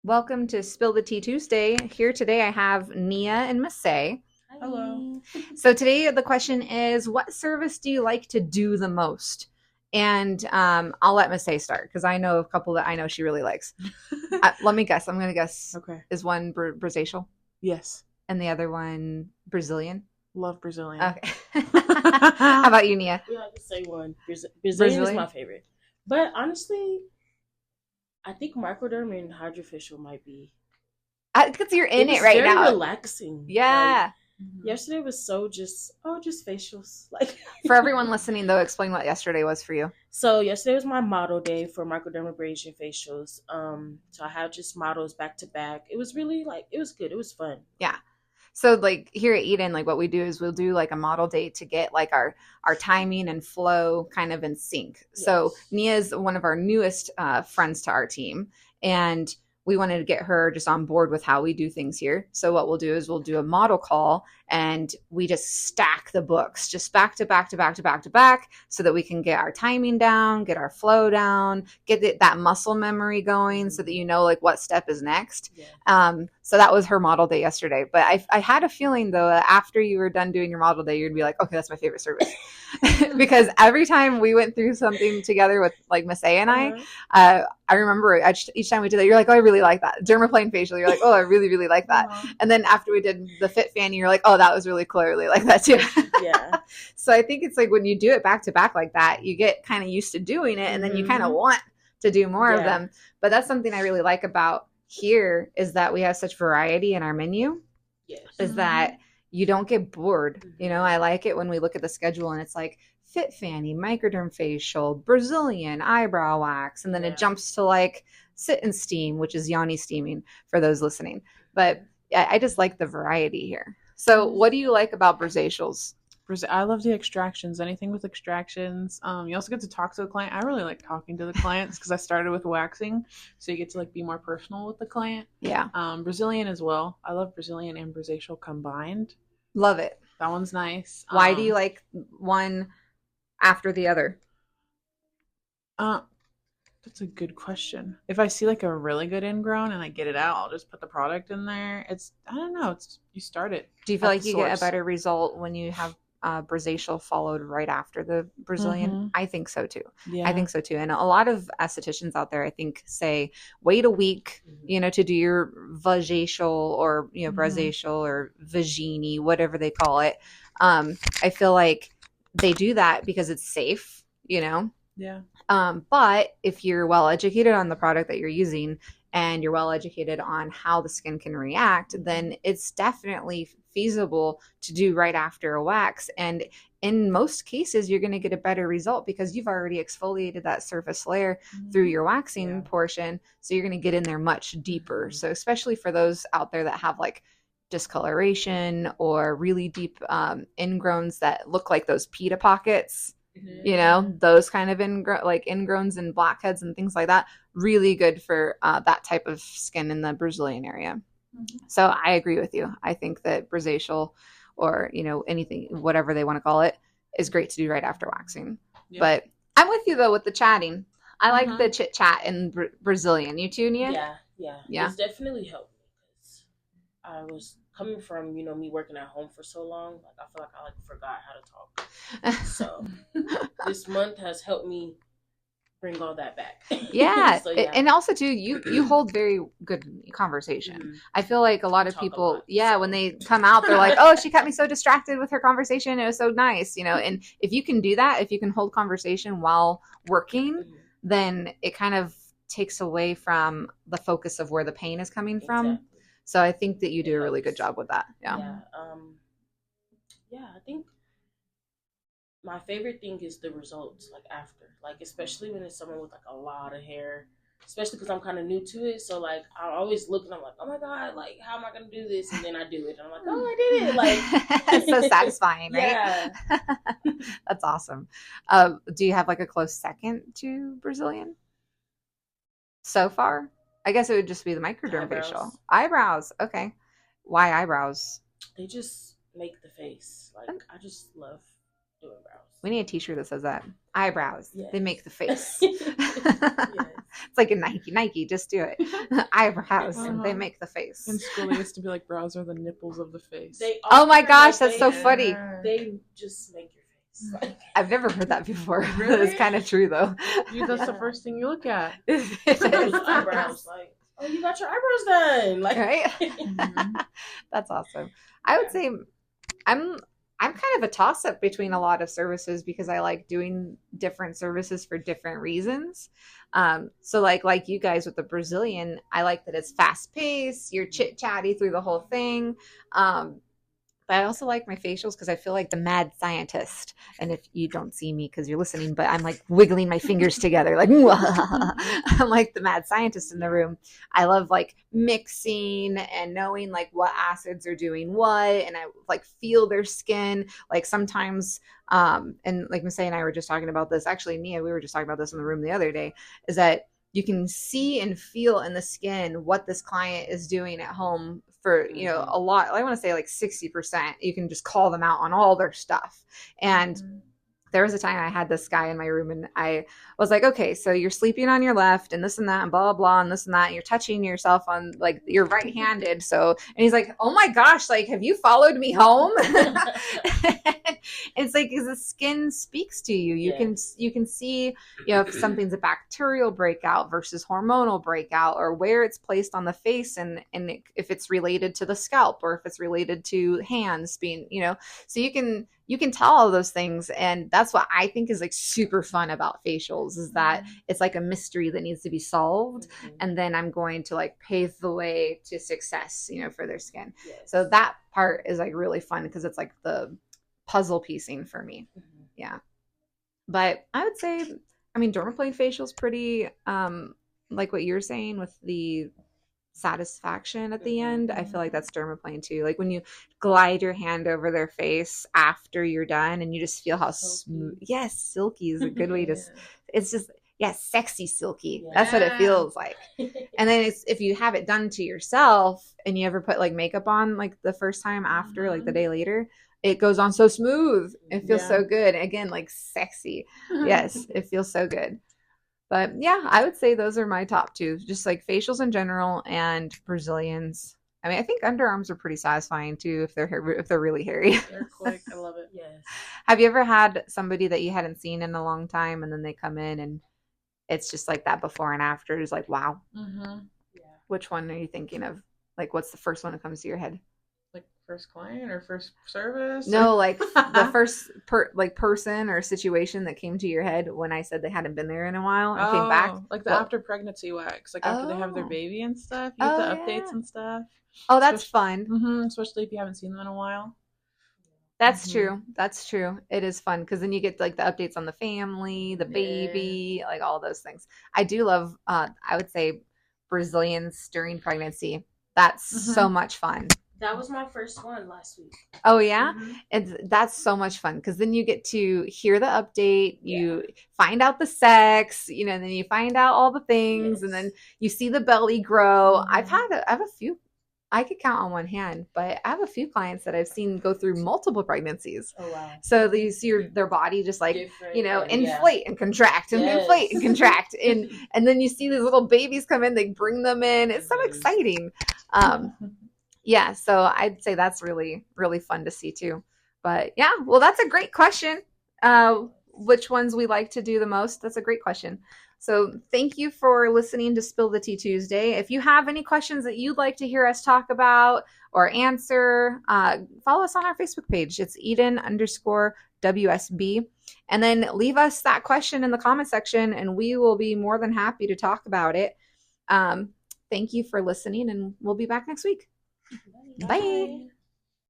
Welcome to Spill the Tea Tuesday. Here today I have Nia and Masay. Hello. Hi. So today the question is, what service do you like to do the most? And I'll let Masay start because I know a couple that I know she really likes. Let me guess. I'm going to guess. Okay. Is one Brazacial Yes. and the other one Brazilian? Love Brazilian. Okay. How about you, Nia? Yeah, I can say one. Brazilian is Brazilian? my favorite. But honestly, I think microderm and hydrofacial might be. Because you're It in it was right very now. relaxing. Yeah. Yesterday was so just facials. Like For everyone listening, though, explain what yesterday was for you. so yesterday was my model day for microdermabrasion facials. So I had just models back to back. It was really it was good. It was fun. Yeah. So like here at Eden, like what we do is we'll do like a model date to get like our timing and flow kind of in sync. So Yes. Nia is one of our newest friends to our team, and we wanted to get her just on board with how we do things here. So what we'll do is we'll do a model call and we just stack the books just back to back to back to back to back so that we can get our timing down, get our flow down, that muscle memory going so that you know like what step is next. Yeah. So that was her model day yesterday. But I had a feeling though, after you were done doing your model day, you'd be like, okay, that's my favorite service. Because every time we went through something together with like Masay and I remember each time we did that, you're like, oh, I really like that. Dermaplane facial, you're like, oh, I really, really like that. And then after we did the Fit Fanny, you're like, oh, that was really clearly like that too. Yeah. So I think it's like when you do it back to back like that, you get kind of used to doing it and then you kind of want to do more of them. But that's something I really like about here is that we have such variety in our menu. Yes. Is that you don't get bored. You know, I like it when we look at the schedule and it's like Fit Fanny, microderm facial, Brazilian, eyebrow wax, and then it jumps to like sit and steam, which is Yanni steaming for those listening. But I just like the variety here. So what do you like about Brazacials? I love the extractions. Anything with extractions. You also get to talk to the client. I really like talking to the clients because I started with waxing, so you get to like be more personal with the client. Yeah. Brazilian as well. I love Brazilian and Brazacial combined. Love it. That one's nice. Why do you like one after the other? That's a good question. If I see like a really good ingrown and I get it out, I'll just put the product in there. I don't know. You start it. Do you feel at like the you get a source. better result when you have Brazacial followed right after the Brazilian? Mhm. I think so too. Yeah. I think so too. And a lot of estheticians out there, I think, say wait a week, to do your vajacial or brazacial or vagini, whatever they call it. I feel like they do that because it's safe, Yeah. But if you're well educated on the product that you're using and you're well educated on how the skin can react, then it's definitely feasible to do right after a wax. And in most cases, you're going to get a better result because you've already exfoliated that surface layer through your waxing portion. So you're going to get in there much deeper. So especially for those out there that have like discoloration or really deep ingrowns that look like those pita pockets, those kind of ingrowns and blackheads and things like that, really good for that type of skin in the Brazilian area. So I agree with you. I think that Brazacial or anything, whatever they want to call it, is great to do right after waxing. But I'm with you though with the chatting. I like the chit chat in Brazilian. You too, Nia? Yeah. It's definitely helped me because I was coming from me working at home for so long. Like I feel like I forgot how to talk. So this month has helped me bring all that back. Yeah. So, And also too, you hold very good conversation. I feel like a lot of people, when they come out, they're like, oh, she kept me so distracted with her conversation. It was so nice, and if you can do that, if you can hold conversation while working, then it kind of takes away from the focus of where the pain is coming from. Exactly. So I think that you do a really good job with that. Yeah. I think my favorite thing is the results, like after, like especially when it's someone with like a lot of hair, especially because I'm kind of new to it. So like I always look and I'm like, oh my god, like how am I gonna do this? And then I do it, and I'm like, oh, I did it! Like it's so satisfying, right? Yeah. That's awesome. Do you have like a close second to Brazilian so far? I guess it would just be the microderm facial. Eyebrows. Okay. Why eyebrows? They just make the face. Like I just love doing brows. We need a t-shirt that says that. Eyebrows. Yes. They make the face. Yes. It's like a Nike, just do it. Eyebrows, Uh-huh. they make the face. In school, they used to be like, brows are the nipples of the face. They Oh my are, gosh, like, that's so Yeah. funny. They just make your face. Like, I've never heard that before. Really? It's kind of true though. That's the Yeah. first thing you look at. It those is. eyebrows, like, oh, you got your eyebrows done, like, Right? Mhm. That's awesome. I would say I'm kind of a toss up between a lot of services because I like doing different services for different reasons. So like you guys with the Brazilian, I like that it's fast paced, you're chit chatty through the whole thing. But I also like my facials because I feel like the mad scientist. And if you don't see me because you're listening, but I'm like wiggling my fingers together, like I'm like the mad scientist in the room. I love like mixing and knowing like what acids are doing what, and I like feel their skin. Like sometimes, and like Miss and I were just talking about this. Actually, Nia, we were just talking about this in the room the other day. Is that you can see and feel in the skin what this client is doing at home for, you know, a lot. I want to say like 60%. You can just call them out on all their stuff. And there was a time I had this guy in my room and I was like, okay, so you're sleeping on your left and this and that and blah, blah, blah, and this and that. And you're touching yourself on like you're right-handed. So, and he's like, oh my gosh, like, have you followed me home? It's like, because the skin speaks to you. You can see, you know, if something's a bacterial breakout versus hormonal breakout, or where it's placed on the face, and if it's related to the scalp or if it's related to hands being, you know, so you can tell all those things. And that's what I think is like super fun about facials, is that it's like a mystery that needs to be solved. And then I'm going to like pave the way to success, you know, for their skin. Yes. So that part is like really fun because it's like the puzzle piecing for me. Yeah. But I would say, I mean, dermaplane facial is pretty, like what you're saying with the satisfaction at the end. I feel like that's dermaplane too. Like when you glide your hand over their face after you're done and you just feel how smooth. Yes, silky is a good way to, it's just, sexy silky. That's what it feels like. And then it's, if you have it done to yourself and you ever put like makeup on like the first time after, like the day later, it goes on so smooth. It feels so good. Again, like sexy. Yes, it feels so good. But yeah, I would say those are my top two, just like facials in general and Brazilians. I mean, I think underarms are pretty satisfying too if they're really hairy. They're quick. I love it. Yes. Have you ever had somebody that you hadn't seen in a long time and then they come in and it's just like that before and after is like, wow. Mm-hmm. Yeah. Which one are you thinking of? Like, what's the first one that comes to your head? Like first client or first service? No, like the first person or situation that came to your head when I said they hadn't been there in a while and came back. Like the Well- after pregnancy wax, like after they have their Oh. baby and stuff. You get the Oh, updates yeah. and stuff. Oh, that's fun. Especially if you haven't seen them in a while. That's Mhm. true. That's true. It is fun because then you get like the updates on the family, the Yeah. baby, like all those things. I do love, I would say, Brazilians during pregnancy. That's so much fun. That was my first one last week. Oh, yeah? Mhm. That's so much fun because then you get to hear the update, you find out the sex, you know, and then you find out all the things, and then you see the belly grow. I have a few, I could count on one hand, but I have a few clients that I've seen go through multiple pregnancies. Oh wow. So you see their body just like, Different, you know, and inflate and contract and inflate and contract. And then you see these little babies come in, they bring them in. It's so exciting. Yeah, so I'd say that's really, really fun to see too. But yeah, well, that's a great question. Which ones we like to do the most? That's a great question. So thank you for listening to Spill the Tea Tuesday. If you have any questions that you'd like to hear us talk about or answer, follow us on our Facebook page. It's Eden_WSB. And then leave us that question in the comment section and we will be more than happy to talk about it. Thank you for listening and we'll be back next week. Bye.